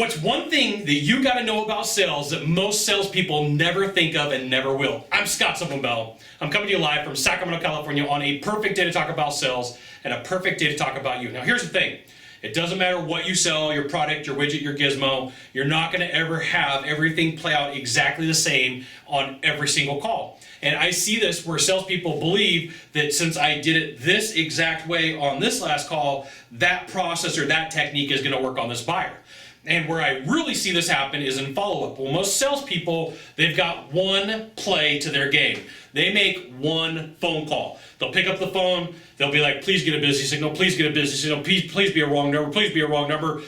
What's one thing that you got to know about sales that most salespeople never think of and never will? I'm Scott Sylvan Bell. I'm coming to you live from Sacramento, California on a perfect day to talk about sales and a perfect day to talk about you. Now, here's the thing. It doesn't matter what you sell, your product, your widget, your gizmo, you're not going to ever have everything play out exactly the same on every single call. And I see this where salespeople believe that since I did it this exact way on this last call, that process or that technique is going to work on this buyer. And where I really see this happen is in follow-up. Well, most salespeople, they've got one play to their game. They make one phone call. They'll pick up the phone. They'll be like, please get a busy signal. Please get a busy signal. Please be a wrong number. Please be a wrong number.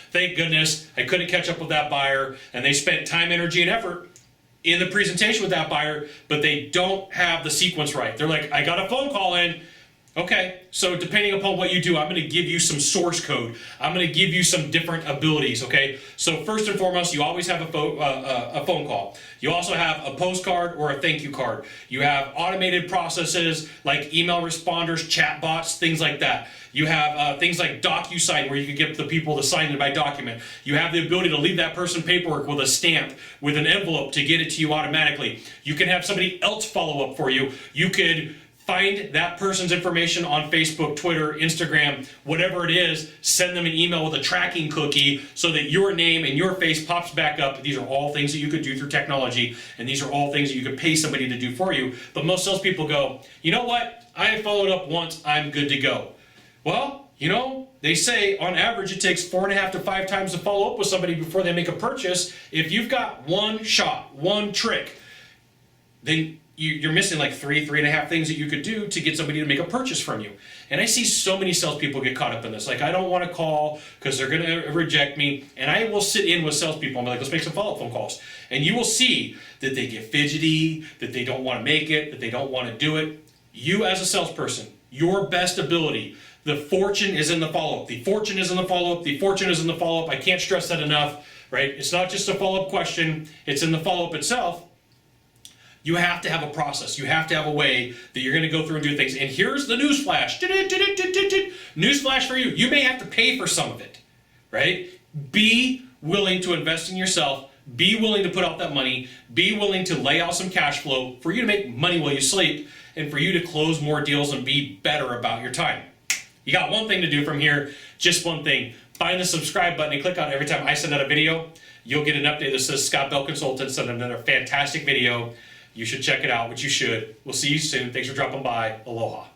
Thank goodness I couldn't catch up with that buyer. And they spent time, energy, and effort in the presentation with that buyer, but they don't have the sequence right. They're like, I got a phone call in. Okay, so depending upon what you do, I'm going to give you some source code. I'm going to give you some different abilities, okay? So first and foremost, you always have a phone call. You also have a postcard or a thank you card. You have automated processes like email responders, chat bots, things like that. You have things like DocuSign where you can get the people to sign it by document. You have the ability to leave that person paperwork with a stamp, with an envelope to get it to you automatically. You can have somebody else follow up for you. You could find that person's information on Facebook, Twitter, Instagram, whatever it is, send them an email with a tracking cookie so that your name and your face pops back up. These are all things that you could do through technology, and these are all things that you could pay somebody to do for you. But most salespeople go, you know what? I followed up once, I'm good to go. Well, you know, they say on average it takes 4.5 to 5 times to follow up with somebody before they make a purchase. If you've got one shot, one trick, then you're missing like 3.5 things that you could do to get somebody to make a purchase from you. And I see so many salespeople get caught up in this. Like, I don't want to call because they're going to reject me. And I will sit in with salespeople and be like, let's make some follow-up phone calls. And you will see that they get fidgety, that they don't want to make it, that they don't want to do it. You as a salesperson, your best ability, the fortune is in the follow-up. The fortune is in the follow-up. The fortune is in the follow-up. I can't stress that enough, right? It's not just a follow-up question. It's in the follow-up itself. You have to have a process. You have to have a way that you're going to go through and do things. And here's the news flash. News flash for you. You may have to pay for some of it, right? Be willing to invest in yourself. Be willing to put out that money. Be willing to lay out some cash flow for you to make money while you sleep and for you to close more deals and be better about your time. You got one thing to do from here, just one thing. Find the subscribe button and click on it every time I send out a video. You'll get an update that says Scott Bell Consultant sent another fantastic video. You should check it out, which you should. We'll see you soon. Thanks for dropping by. Aloha.